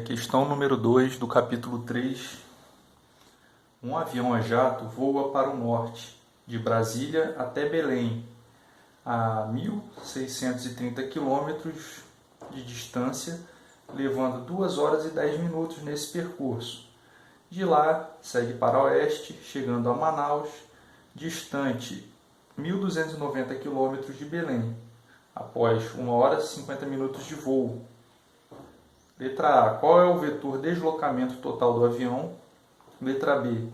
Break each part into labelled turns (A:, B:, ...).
A: Questão número 2 do capítulo 3. Um avião a jato voa para o norte, de Brasília até Belém, a 1.630 quilômetros de distância, levando 2 horas e 10 minutos nesse percurso. De lá, segue para oeste, chegando a Manaus, distante 1.290 quilômetros de Belém, após 1 hora e 50 minutos de voo. Letra A. Qual é o vetor deslocamento total do avião? Letra B.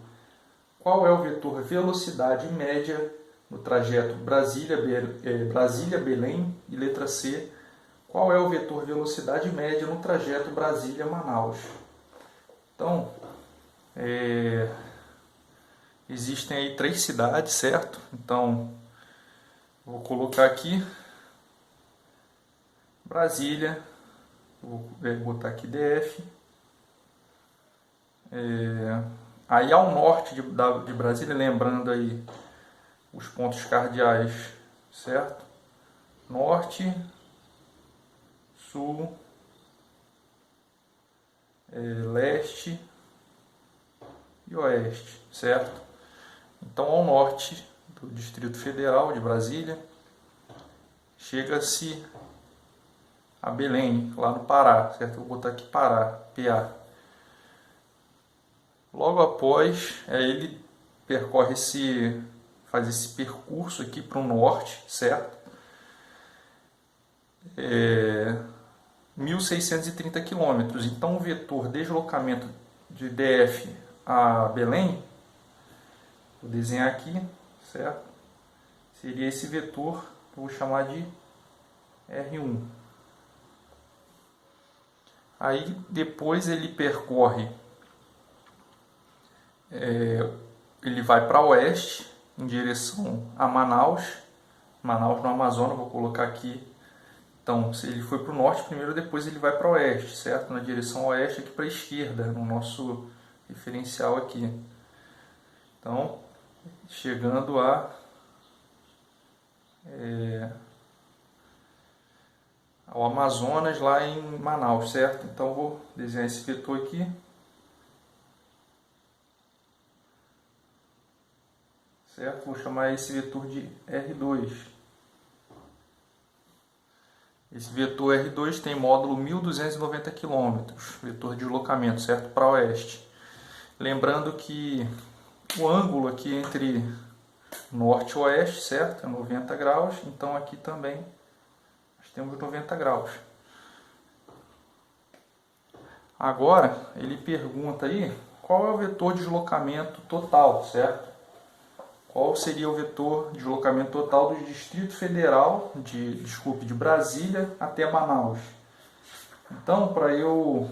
A: Qual é o vetor velocidade média no trajeto Brasília-Belém? E letra C. Qual é o vetor velocidade média no trajeto Brasília-Manaus? Então, existem aí 3 cidades, certo? Então, vou colocar aqui Brasília, vou botar aqui DF. Aí ao norte de Brasília, lembrando aí os pontos cardeais, certo? Norte, sul, leste e oeste, certo? Então ao norte do Distrito Federal de Brasília, chega-se a Belém, lá no Pará, certo? Vou botar aqui Pará, PA. Logo após, ele faz esse percurso aqui para o norte, certo? 1.630 quilômetros. Então, o vetor deslocamento de DF a Belém, vou desenhar aqui, certo? Seria esse vetor que eu vou chamar de R1. Aí, depois ele percorre, ele vai para oeste, em direção a Manaus, no Amazonas, vou colocar aqui. Então, se ele foi para o norte primeiro, depois ele vai para o oeste, certo? Na direção oeste, aqui para a esquerda, no nosso referencial aqui. Então, chegando ao Amazonas, lá em Manaus, certo? Então, vou desenhar esse vetor aqui. Certo? Vou chamar esse vetor de R2. Esse vetor R2 tem módulo 1.290 km, vetor de deslocamento, certo? Para oeste. Lembrando que o ângulo aqui entre norte e oeste, certo? É 90 graus, então aqui também nós temos 90 graus. Agora, ele pergunta aí qual é o vetor de deslocamento total, certo? Qual seria o vetor de deslocamento total do Distrito Federal, de Brasília até Manaus? Então, para eu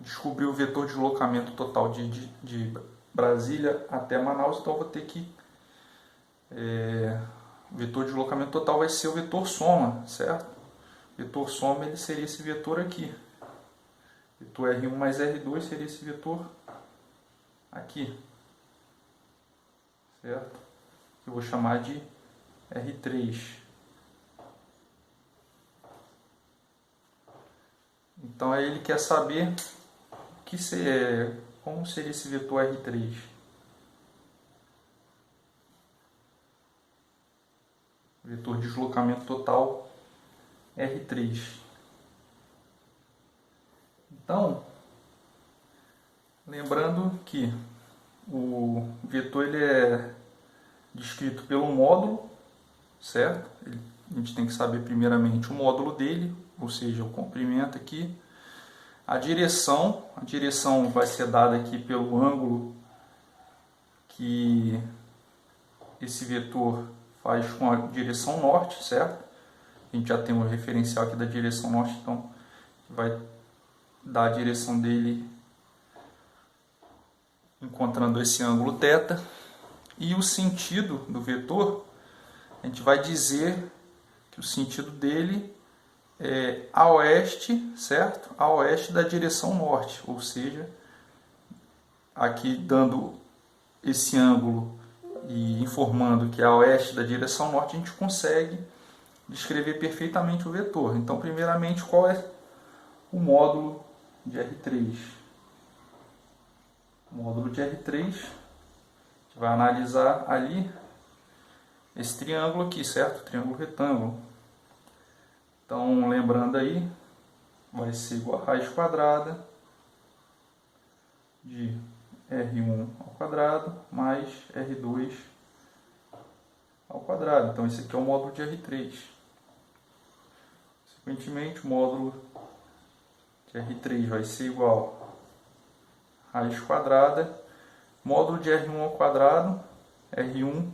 A: descobrir o vetor de deslocamento total de Brasília até Manaus, então eu vou ter que... o vetor de deslocamento total vai ser o vetor soma, certo? O vetor soma ele seria esse vetor aqui. Vetor R1 mais R2 seria esse vetor aqui, certo? Eu vou chamar de R3. Então aí ele quer saber como seria esse vetor R3. Vetor de deslocamento total R3. Então, lembrando que o vetor ele é descrito pelo módulo, certo? A gente tem que saber primeiramente o módulo dele, ou seja, o comprimento aqui. A direção vai ser dada aqui pelo ângulo que esse vetor faz com a direção norte, certo? A gente já tem um referencial aqui da direção norte, então vai dar a direção dele encontrando esse ângulo θ. E o sentido do vetor, a gente vai dizer que o sentido dele é a oeste, certo? A oeste da direção norte, ou seja, aqui dando esse ângulo e informando que é a oeste da direção norte, a gente consegue descrever perfeitamente o vetor. Então, primeiramente, qual é o módulo de R3? O módulo de R3, a gente vai analisar ali esse triângulo aqui, certo? Triângulo retângulo. Então, lembrando aí, vai ser igual a raiz quadrada de R1 ao quadrado mais R2 ao quadrado. Então, esse aqui é o módulo de R3. Consequentemente, o módulo de R3 vai ser igual a raiz quadrada, módulo de R1 ao quadrado, R1,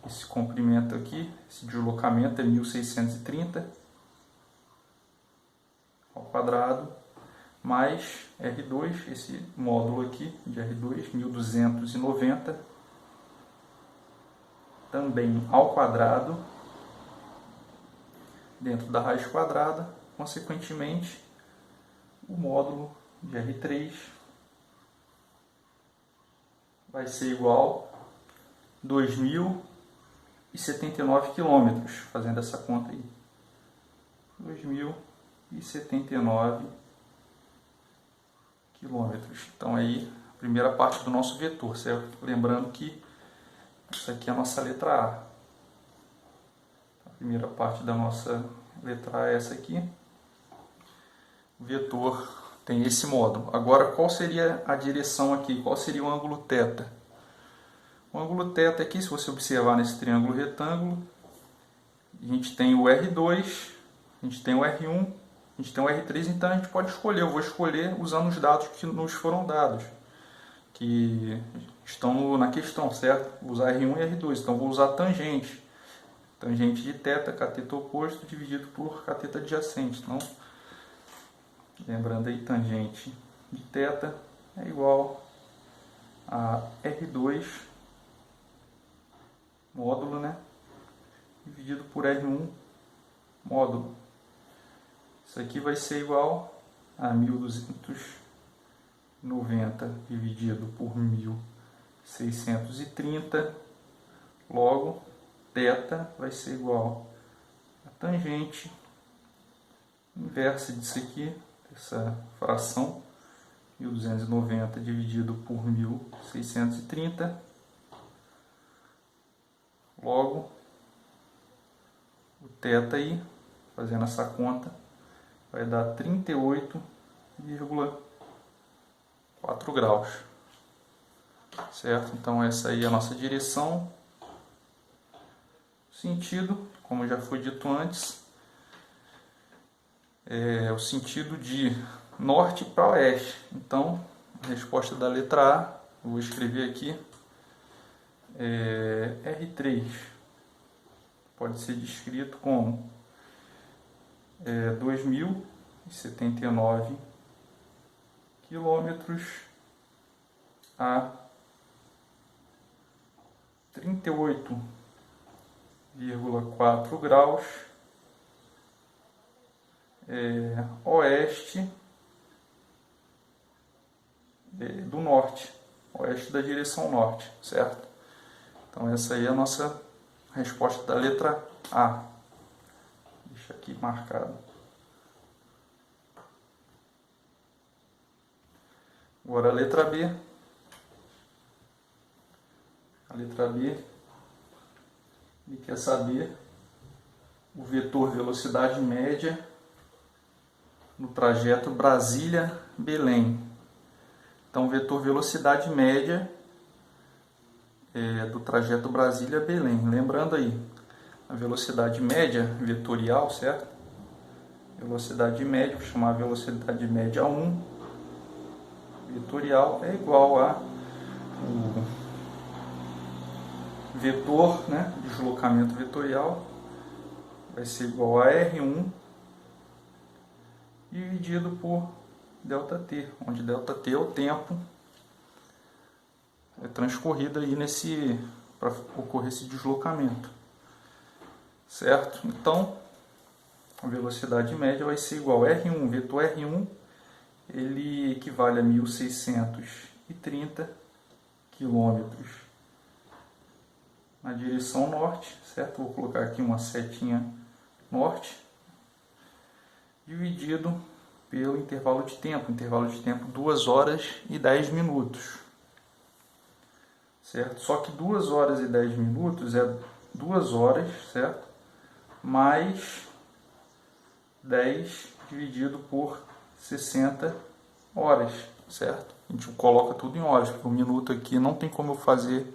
A: esse comprimento aqui, esse deslocamento é 1630 ao quadrado, mais R2, esse módulo aqui de R2, 1290, também ao quadrado, dentro da raiz quadrada. Consequentemente, o módulo de R3 vai ser igual a 2.079 km, fazendo essa conta aí. 2.079 quilômetros. Então aí, a primeira parte do nosso vetor, certo? Lembrando que isso aqui é a nossa letra A. A primeira parte da nossa letra A é essa aqui. O vetor tem esse módulo. Agora, qual seria a direção aqui? Qual seria o ângulo θ? O ângulo θ aqui, se você observar nesse triângulo retângulo, a gente tem o R2, a gente tem o R1, a gente tem o R3, então a gente pode escolher. Eu vou escolher usando os dados que nos foram dados, que estão na questão, certo? Vou usar R1 e R2, então vou usar tangente. Tangente de θ, cateto oposto, dividido por cateto adjacente. Então, lembrando aí, tangente de θ é igual a R2, módulo, né? Dividido por R1, módulo. Isso aqui vai ser igual a 1290 dividido por 1630. Logo, θ vai ser igual a tangente inversa disso aqui, essa fração, 1290 dividido por 1630. Logo, o θ aí, fazendo essa conta, vai dar 38,4 graus. Certo? Então essa aí é a nossa direção. Sentido, como já foi dito antes, é o sentido de norte para oeste. Então, a resposta da letra A, eu vou escrever aqui, R3 pode ser descrito como 2.079 quilômetros a 38,4 graus oeste do norte, oeste da direção norte, certo? Então essa aí é a nossa resposta da letra A. Deixa aqui marcado. Agora a letra B. A letra B, ele quer saber o vetor velocidade média no trajeto Brasília-Belém. Então, o vetor velocidade média do trajeto Brasília-Belém. Lembrando aí, a velocidade média vetorial, certo? Velocidade média, vou chamar a velocidade média 1, vetorial, é igual a o vetor, né, deslocamento vetorial, vai ser igual a R1 dividido por ΔT, onde ΔT é o tempo transcorrido aí para ocorrer esse deslocamento, certo? Então, a velocidade média vai ser igual a R1, vetor R1, ele equivale a 1.630 quilômetros na direção norte, certo? Vou colocar aqui uma setinha norte, dividido pelo intervalo de tempo. Intervalo de tempo 2 horas e 10 minutos. Certo? Só que 2 horas e 10 minutos é 2 horas, certo? Mais 10 dividido por 60 horas, certo? A gente coloca tudo em horas, porque o minuto aqui não tem como eu fazer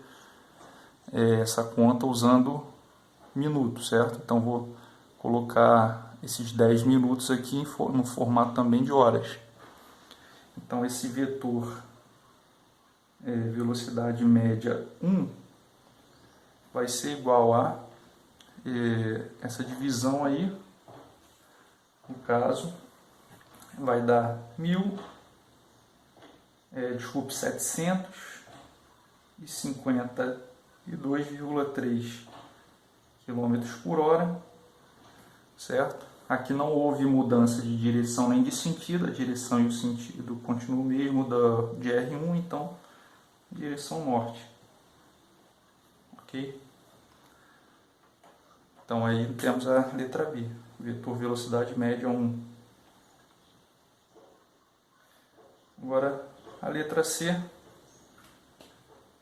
A: essa conta usando minutos, certo? Então vou colocar esses 10 minutos aqui no formato também de horas. Então esse vetor velocidade média 1 vai ser igual a essa divisão aí, no caso, vai dar 752,3 km por hora, certo? Aqui não houve mudança de direção nem de sentido, a direção e o sentido continuam o mesmo de R1, então direção norte, ok? Então aí temos a letra B, vetor velocidade média 1. Agora a letra C,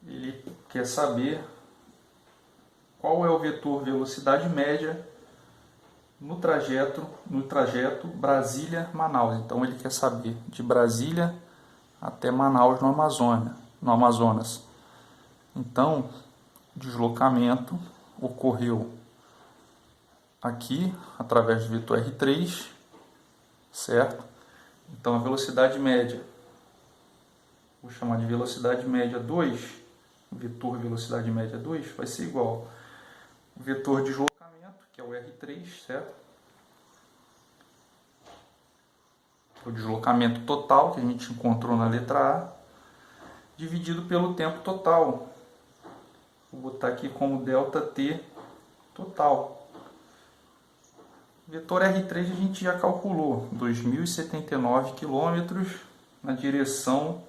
A: ele quer saber qual é o vetor velocidade média no trajeto Brasília-Manaus. Então ele quer saber de Brasília até Manaus no Amazonas. Então, o deslocamento ocorreu aqui através do vetor R3, certo? Então a velocidade média, vou chamar de velocidade média 2, o vetor velocidade média 2 vai ser igual ao vetor de deslocamento, que é o R3, certo? O deslocamento total que a gente encontrou na letra A, dividido pelo tempo total. Vou botar aqui como ΔT total. Vetor R3 a gente já calculou, 2.079 km na direção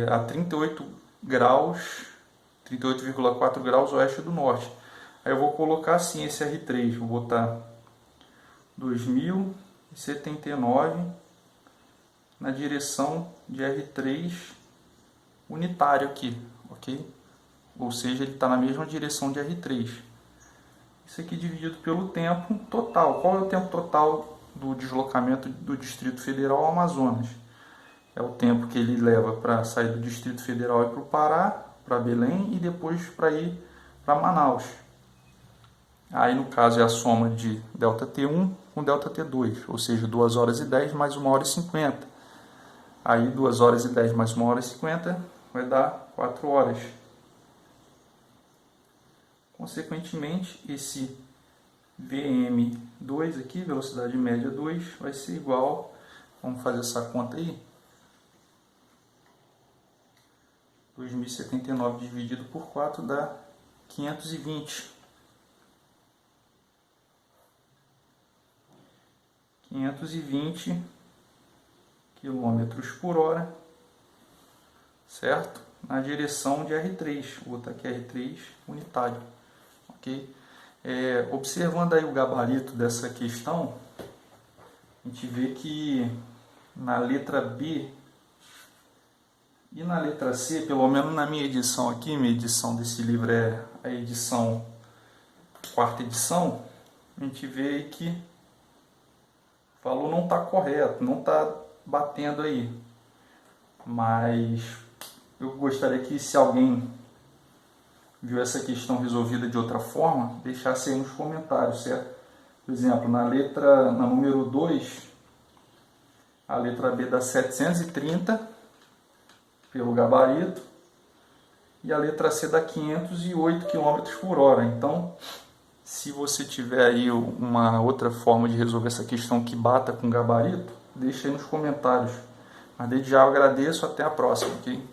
A: a 38 graus, 38,4 graus oeste do norte. Aí eu vou colocar assim esse R3, vou botar 2.079 na direção de R3 unitário aqui, ok? Ou seja, ele está na mesma direção de R3. Isso aqui dividido pelo tempo total. Qual é o tempo total do deslocamento do Distrito Federal ao Amazonas? É o tempo que ele leva para sair do Distrito Federal e para o Pará, para Belém e depois para ir para Manaus. Aí no caso é a soma de ΔT1 com ΔT2, ou seja, 2 horas e 10 mais 1 hora e 50. Aí 2 horas e 10 mais 1 hora e 50 vai dar 4 horas. Consequentemente, esse VM2 aqui, velocidade média 2, vai ser igual, vamos fazer essa conta aí, 2.079 dividido por 4 dá 520. 520 km por hora, certo? Na direção de R3, vou botar aqui R3 unitário, ok? Observando aí o gabarito dessa questão, a gente vê que na letra B e na letra C, pelo menos na minha edição aqui, minha edição desse livro é a edição, quarta edição, a gente vê que o valor não está correto, não está batendo aí. Mas eu gostaria que, se alguém viu essa questão resolvida de outra forma, deixasse aí nos comentários, certo? Por exemplo, na número 2, a letra B dá 730 pelo gabarito e a letra C dá 508 km por hora. Então, se você tiver aí uma outra forma de resolver essa questão que bata com gabarito, deixa aí nos comentários. Mas desde já eu agradeço, até a próxima, ok?